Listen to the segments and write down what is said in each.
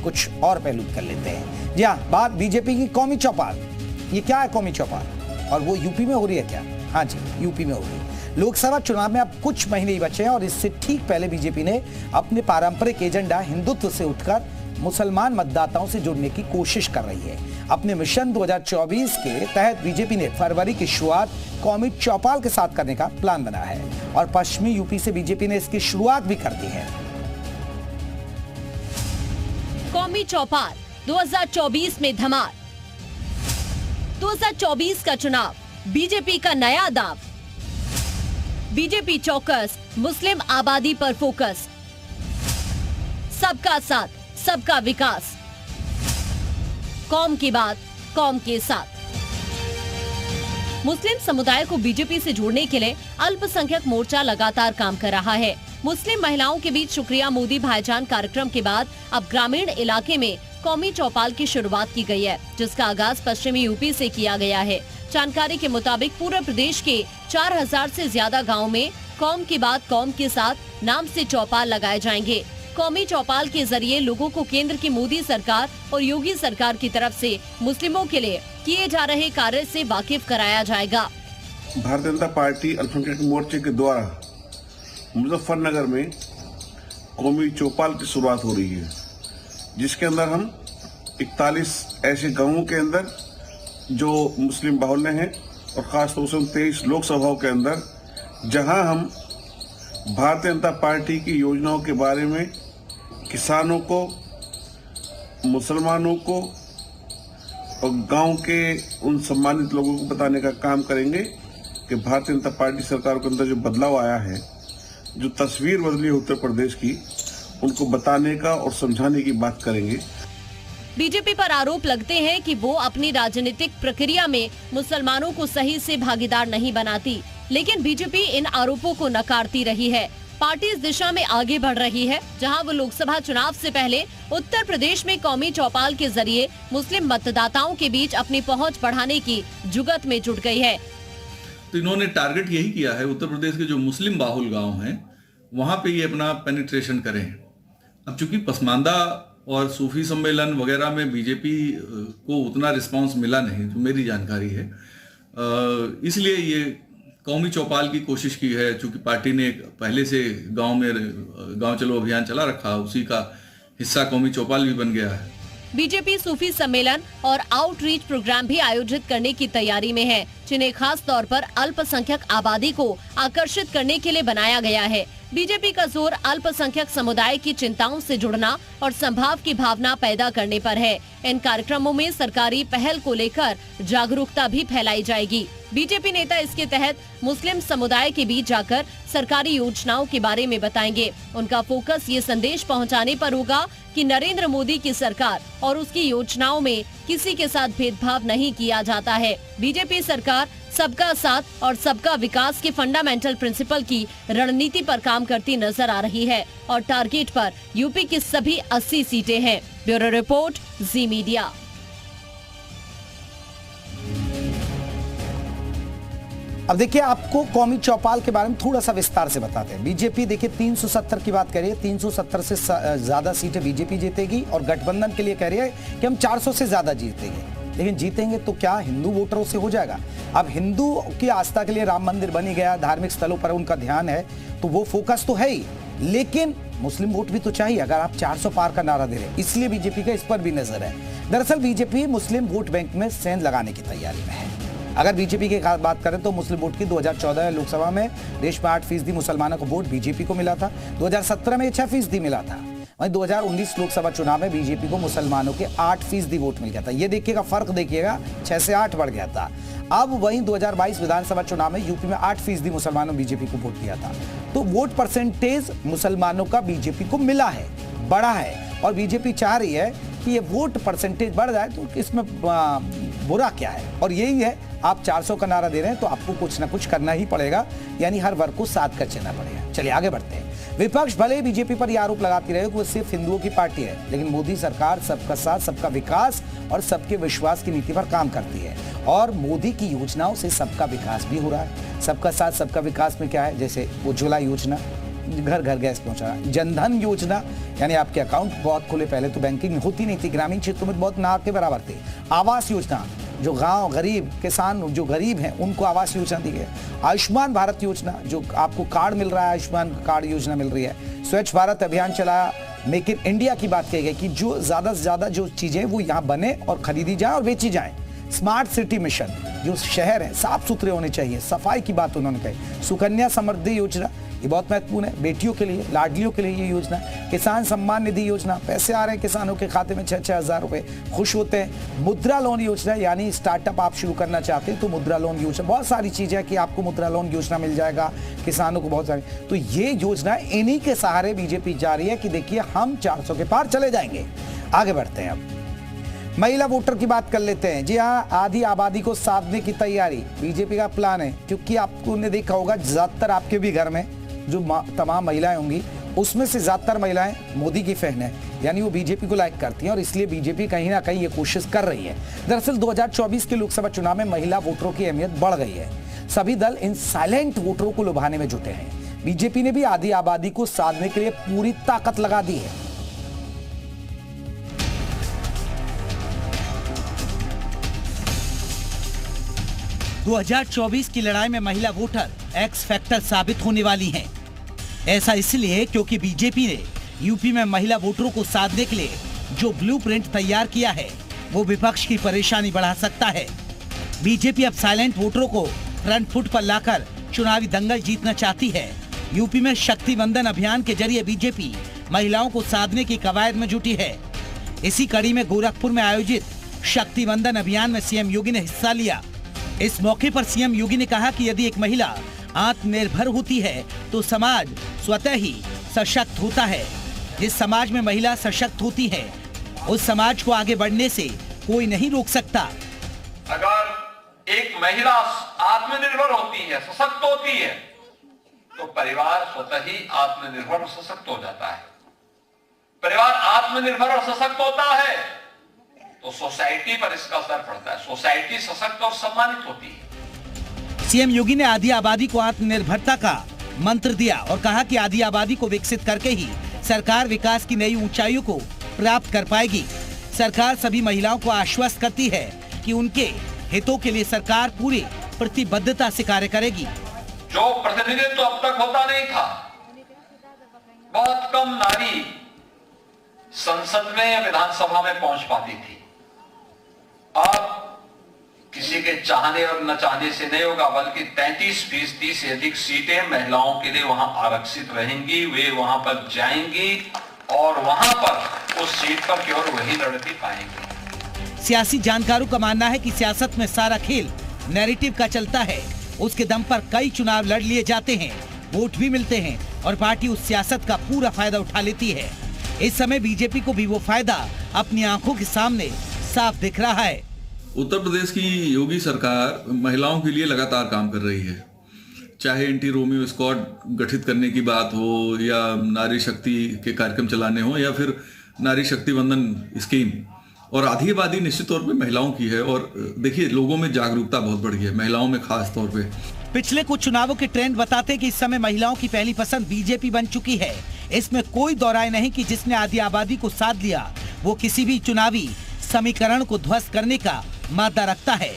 कुछ और पहलू कर लेते हैं। जी हाँ, बात बीजेपी की कौमी चौपाल। ये क्या है कौमी चौपाल, और वो यूपी में हो रही है क्या? हाँ जी, यूपी में हो रही है। लोकसभा चुनाव में अब कुछ महीने ही बचे हैं और इससे ठीक पहले बीजेपी ने अपने पारंपरिक एजेंडा हिंदुत्व से उठकर मुसलमान मतदाताओं से जुड़ने की कोशिश कर रही है। अपने मिशन 2024 के तहत बीजेपी ने फरवरी की शुरुआत कौमी चौपाल के साथ करने का प्लान बनाया है और पश्चिमी यूपी से बीजेपी ने इसकी शुरुआत भी कर दी है। कौमी चौपाल 2024 में धमाल। 2024 का चुनाव, बीजेपी का नया दाव। बीजेपी चौकस, मुस्लिम आबादी पर फोकस। सबका साथ, सबका विकास। कौम की बात, कौम के साथ। मुस्लिम समुदाय को बीजेपी से जोड़ने के लिए अल्पसंख्यक मोर्चा लगातार काम कर रहा है। मुस्लिम महिलाओं के बीच शुक्रिया मोदी भाईजान कार्यक्रम के बाद अब ग्रामीण इलाके में कौमी चौपाल की शुरुआत की गई है, जिसका आगाज पश्चिमी यूपी से किया गया है। जानकारी के मुताबिक पूरे प्रदेश के 4000 से ज्यादा गाँव में कौम की बात कौम के साथ नाम से चौपाल लगाए जाएंगे। कौमी चौपाल के जरिए लोगों को केंद्र की मोदी सरकार और योगी सरकार की तरफ से मुस्लिमों के लिए किए जा रहे कार्य से वाकिफ कराया जाएगा। भारतीय जनता पार्टी अल्पसंख्यक मोर्चे के द्वारा मुजफ्फरनगर में कौमी चौपाल की शुरुआत हो रही है, जिसके अंदर हम 41 ऐसे गांवों के अंदर जो मुस्लिम बाहुल्य हैं और खासतौर से 23 लोकसभाओं के अंदर, जहां हम भारतीय जनता पार्टी की योजनाओं के बारे में किसानों को, मुसलमानों को और गांव के उन सम्मानित लोगों को बताने का काम करेंगे कि भारतीय जनता पार्टी सरकार के अंदर जो बदलाव आया है, जो तस्वीर बदली है उत्तर प्रदेश की, उनको बताने का और समझाने की बात करेंगे। बीजेपी पर आरोप लगते हैं कि वो अपनी राजनीतिक प्रक्रिया में मुसलमानों को सही से भागीदार नहीं बनाती, लेकिन बीजेपी इन आरोपों को नकारती रही है। पार्टी इस दिशा में आगे बढ़ रही है, जहां वो लोकसभा चुनाव से पहले उत्तर प्रदेश में कौमी चौपाल के जरिए मुस्लिम मतदाताओं के बीच अपनी पहुंच बढ़ाने की जुगत में जुट गई है। तो इन्होंने टारगेट यही किया है, उत्तर प्रदेश के जो मुस्लिम बाहुल गांव हैं वहां पे ये अपना पेनिट्रेशन करें। अब चूंकि पसमानदा और सूफी सम्मेलन वगैरह में बीजेपी को उतना रिस्पांस मिला नहीं, जो मेरी जानकारी है, इसलिए ये कौमी चौपाल की कोशिश की है। चूंकि पार्टी ने पहले से गांव चलो अभियान चला रखा, उसी का हिस्सा कौमी चौपाल भी बन गया है। बीजेपी सूफी सम्मेलन और आउटरीच प्रोग्राम भी आयोजित करने की तैयारी में है, जिन्हें खास तौर पर अल्पसंख्यक आबादी को आकर्षित करने के लिए बनाया गया है। बीजेपी का जोर अल्पसंख्यक समुदाय की चिंताओं से जुड़ना और संभाव की भावना पैदा करने पर है। इन कार्यक्रमों में सरकारी पहल को लेकर जागरूकता भी फैलाई जाएगी। बीजेपी नेता इसके तहत मुस्लिम समुदाय के बीच जाकर सरकारी योजनाओं के बारे में बताएंगे। उनका फोकस ये संदेश पहुंचाने पर होगा कि नरेंद्र मोदी की सरकार और उसकी योजनाओं में किसी के साथ भेदभाव नहीं किया जाता है। बीजेपी सरकार सबका साथ और सबका विकास के फंडामेंटल प्रिंसिपल की रणनीति पर काम करती नजर आ रही है और टारगेट पर यूपी की सभी 80 सीटें हैं। ब्यूरो रिपोर्ट, जी मीडिया। अब देखिए, आपको कौमी चौपाल के बारे में थोड़ा सा विस्तार से बताते हैं। बीजेपी देखिए 370 की बात कर रही है, 370 से ज्यादा सीटें बीजेपी जीतेगी और गठबंधन के लिए कह रही है कि हम 400 से ज्यादा जीतेंगे। लेकिन जीतेंगे तो क्या हिंदू वोटरों से हो जाएगा? अब हिंदू की आस्था के लिए राम मंदिर बन ही गया, धार्मिक स्थलों पर उनका ध्यान है, तो वो फोकस तो है ही, लेकिन मुस्लिम वोट भी तो चाहिए अगर आप 400 पार का नारा दे रहे हैं। इसलिए बीजेपी का इस पर भी नजर है। दरअसल बीजेपी मुस्लिम वोट बैंक में सेंध लगाने की तैयारी में है। अगर बीजेपी की बात करें तो मुस्लिम वोट की 2014 लोकसभा में देश में 8% मुसलमानों को वोट बीजेपी को मिला था। 2017 में 6% मिला था। वहीं 2019 लोकसभा चुनाव में बीजेपी को मुसलमानों के 8% वोट मिल गया था। ये देखिएगा, फर्क देखिएगा, 6 से 8 बढ़ गया था। अब वहीं 2022 विधानसभा चुनाव में यूपी में 8% मुसलमानों बीजेपी को वोट दिया था। तो वोट परसेंटेज मुसलमानों का बीजेपी को मिला है, बढ़ा है, और बीजेपी चाह रही है कि ये वोट परसेंटेज बढ़ जाए, तो इसमें बुरा क्या है? और यही है, आप 400 का नारा दे रहे हैं तो आपको कुछ ना कुछ करना ही पड़ेगा, यानी हर वर्ग को साथ कर चलना पड़ेगा। चलिए आगे बढ़ते हैं। विपक्ष भले ही बीजेपी पर यह आरोप लगाती रहे कि वो सिर्फ हिंदुओं की पार्टी है, लेकिन मोदी सरकार सबका साथ, सबका विकास और सबके विश्वास की नीति पर काम करती है और मोदी की योजनाओं से सबका विकास भी हो रहा है। सबका साथ सबका विकास में क्या है? जैसे उज्ज्वला योजना, घर घर गैस पहुंचाना। जनधन योजना यानी आपके अकाउंट बहुत खुले, पहले तो बैंकिंग होती नहीं थी, ग्रामीण क्षेत्रों में बहुत ना के बराबर थे। आवास योजना, जो गांव गरीब किसान जो गरीब हैं उनको आवास योजना दी गई। आयुष्मान भारत योजना, जो आपको कार्ड मिल रहा है, आयुष्मान कार्ड योजना मिल रही है। स्वच्छ भारत अभियान चलाया। मेक इन इंडिया की बात कही गई कि जो ज्यादा से ज्यादा जो चीजें वो यहाँ बने और खरीदी जाए और बेची जाए। स्मार्ट सिटी मिशन, जो शहर हैं साफ सुथरे होने चाहिए, सफाई की बात उन्होंने कही। सुकन्या समृद्धि योजना, ये बहुत महत्वपूर्ण है, बेटियों के लिए, लाडलियों के लिए ये योजना। किसान सम्मान निधि योजना, पैसे आ रहे हैं किसानों के खाते में 6-6 हज़ार रुपए, खुश होते हैं। मुद्रा लोन योजना, यानी स्टार्टअप आप शुरू करना चाहते हैं तो मुद्रा लोन योजना, बहुत सारी चीजें हैं कि आपको मुद्रा लोन योजना मिल जाएगा, किसानों को बहुत सारी। तो ये योजना इन्हीं के सहारे बीजेपी जा रही है कि देखिए हम 400 के पार चले जाएंगे। आगे बढ़ते हैं, अब महिला वोटर की बात कर लेते हैं। जी हाँ, आधी आबादी को साधने की तैयारी बीजेपी का प्लान है, क्योंकि आपको ने देखा होगा ज्यादातर आपके भी घर में जो तमाम महिलाएं होंगी उसमें से ज्यादातर महिलाएं मोदी की फैन है, यानी वो बीजेपी को लाइक करती हैं और इसलिए बीजेपी कहीं ना कहीं ये कोशिश कर रही है। दरअसल 2024 के लोकसभा चुनाव में महिला वोटरों की अहमियत बढ़ गई है। सभी दल इन साइलेंट वोटरों को लुभाने में जुटे हैं। बीजेपी ने भी आधी आबादी को साधने के लिए पूरी ताकत लगा दी है। – 2024 की लड़ाई में महिला वोटर एक्स फैक्टर साबित होने वाली हैं। ऐसा इसलिए क्योंकि बीजेपी ने यूपी में महिला वोटरों को साधने के लिए जो ब्लूप्रिंट तैयार किया है वो विपक्ष की परेशानी बढ़ा सकता है। बीजेपी अब साइलेंट वोटरों को फ्रंट फुट पर लाकर चुनावी दंगल जीतना चाहती है। यूपी में शक्ति वंदन अभियान के जरिए बीजेपी महिलाओं को साधने की कवायद में जुटी है। इसी कड़ी में गोरखपुर में आयोजित शक्ति वंदन अभियान में सीएम योगी ने हिस्सा लिया। इस मौके पर सीएम योगी ने कहा कि यदि एक महिला आत्मनिर्भर होती है तो समाज स्वतः ही सशक्त होता है। जिस समाज में महिला सशक्त होती है उस समाज को आगे बढ़ने से कोई नहीं रोक सकता। अगर एक महिला आत्मनिर्भर होती है, सशक्त होती है, तो परिवार स्वतः ही आत्मनिर्भर और सशक्त हो जाता है। परिवार आत्मनिर्भर और सशक्त होता है तो सोसाइटी पर इसका असर पड़ता है, सोसाइटी सशक्त और सम्मानित होती है। सीएम योगी ने आधी आबादी को आत्मनिर्भरता का मंत्र दिया और कहा कि आधी आबादी को विकसित करके ही सरकार विकास की नई ऊंचाइयों को प्राप्त कर पाएगी। सरकार सभी महिलाओं को आश्वस्त करती है कि उनके हितों के लिए सरकार पूरी प्रतिबद्धता से कार्य करेगी। जो प्रतिनिधित्व तो अब तक होता नहीं था, बहुत कम नारी संसद में या विधानसभा में पहुंच पाती थी, अब किसी के चाहने और न चाहने से नहीं होगा, बल्कि 33% से अधिक सीटें महिलाओं के लिए वहां आरक्षित रहेंगी। वे वहां पर जाएंगी और वहां पर उस सीट पर केवल वही लड़की पाएंगी। सियासी जानकारों का मानना है कि सियासत में सारा खेल नैरेटिव का चलता है। उसके दम पर कई चुनाव लड़ लिए जाते हैं, वोट भी मिलते हैं और पार्टी उस सियासत का पूरा फायदा उठा लेती है। इस समय बीजेपी को भी वो फायदा अपनी आंखों के सामने साफ दिख रहा है। उत्तर प्रदेश की योगी सरकार महिलाओं के लिए लगातार काम कर रही है, चाहे एंटी रोमियो स्क्वाड गठित करने की बात हो या नारी शक्ति के कार्यक्रम चलाने हो या फिर नारी शक्ति वंदन स्कीम। और आधी आबादी निश्चित तौर पे महिलाओं की है और देखिए लोगों में जागरूकता बहुत बढ़ गई है, महिलाओं में खास तौर पे। पिछले कुछ चुनावों के ट्रेंड बताते कि इस समय महिलाओं की पहली पसंद बीजेपी बन चुकी है। इसमें कोई दो राय नहीं कि जिसने आधी आबादी को साध लिया वो किसी भी चुनावी समीकरण को ध्वस्त करने का मादा रखता है।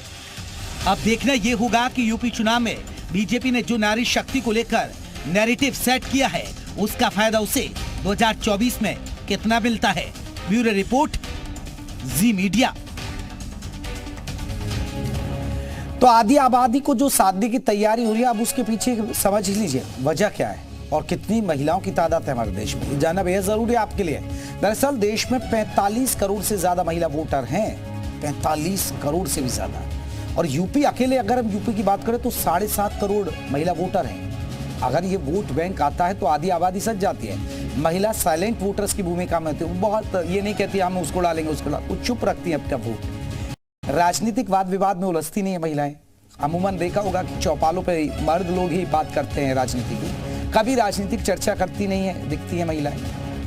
अब देखना ये होगा कि यूपी चुनाव में बीजेपी ने जो नारी शक्ति को लेकर नैरेटिव सेट किया है उसका फायदा उसे 2024 में कितना मिलता है। ब्यूरो रिपोर्ट, जी मीडिया। तो आधी आबादी को जो साधने की तैयारी हो रही है, अब उसके पीछे समझ लीजिए वजह क्या है और कितनी महिलाओं की तादाद है हमारे देश में, जानना बेहद जरूरी है आपके लिए। दरअसल देश में 45 करोड़ से ज्यादा महिला वोटर हैं, 45 करोड़ से भी ज्यादा। और यूपी अकेले, अगर हम यूपी की बात करें तो 7.5 करोड़ महिला वोटर हैं। अगर ये वोट बैंक आता है तो आधी आबादी सज जाती है। महिला साइलेंट वोटर्स की भूमिका में होती है, वो बहुत ये नहीं कहती हम उसको डालेंगे उसको डालेंगे, वो चुप रखती है अपना वोट। राजनीतिक वाद विवाद में उलझती नहीं है महिलाएं। अमूमन देखा होगा कि चौपालों पे मर्द लोग ही बात करते हैं राजनीति की, कभी राजनीतिक चर्चा करती नहीं है, दिखती है महिलाएं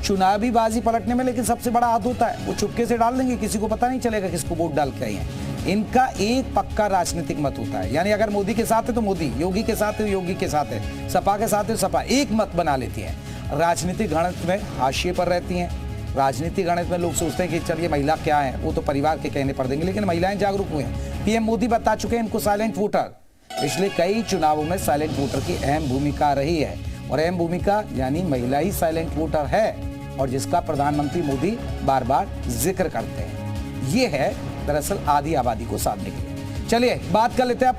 चुनावी बाजी पलटने में। लेकिन सबसे बड़ा हाथ होता है वो चुपके से डाल देंगे, किसी को पता नहीं चलेगा किसको वोट डाल के आई है। इनका एक पक्का राजनीतिक मत होता है, यानी अगर मोदी के साथ है तो मोदी, योगी के साथ है तो योगी के साथ है, सपा के साथ है तो सपा, एक मत बना लेती है। राजनीतिक गणित में हाशिए पर रहती हैं। राजनीतिक गणित में लोग सोचते हैं कि चलिए महिला क्या है, वो तो परिवार के कहने पर देंगे, लेकिन महिलाएं जागरूक हुए हैं। पीएम मोदी बता चुके हैं इनको साइलेंट वोटर। पिछले कई चुनावों में साइलेंट वोटर की अहम भूमिका रही है, और अहम भूमिका यानी महिला ही साइलेंट वोटर है, और जिसका प्रधानमंत्री मोदी बार बार जिक्र करते हैं। ये है दरअसल आधी आबादी को साधने के लिए। चलिए बात कर लेते हैं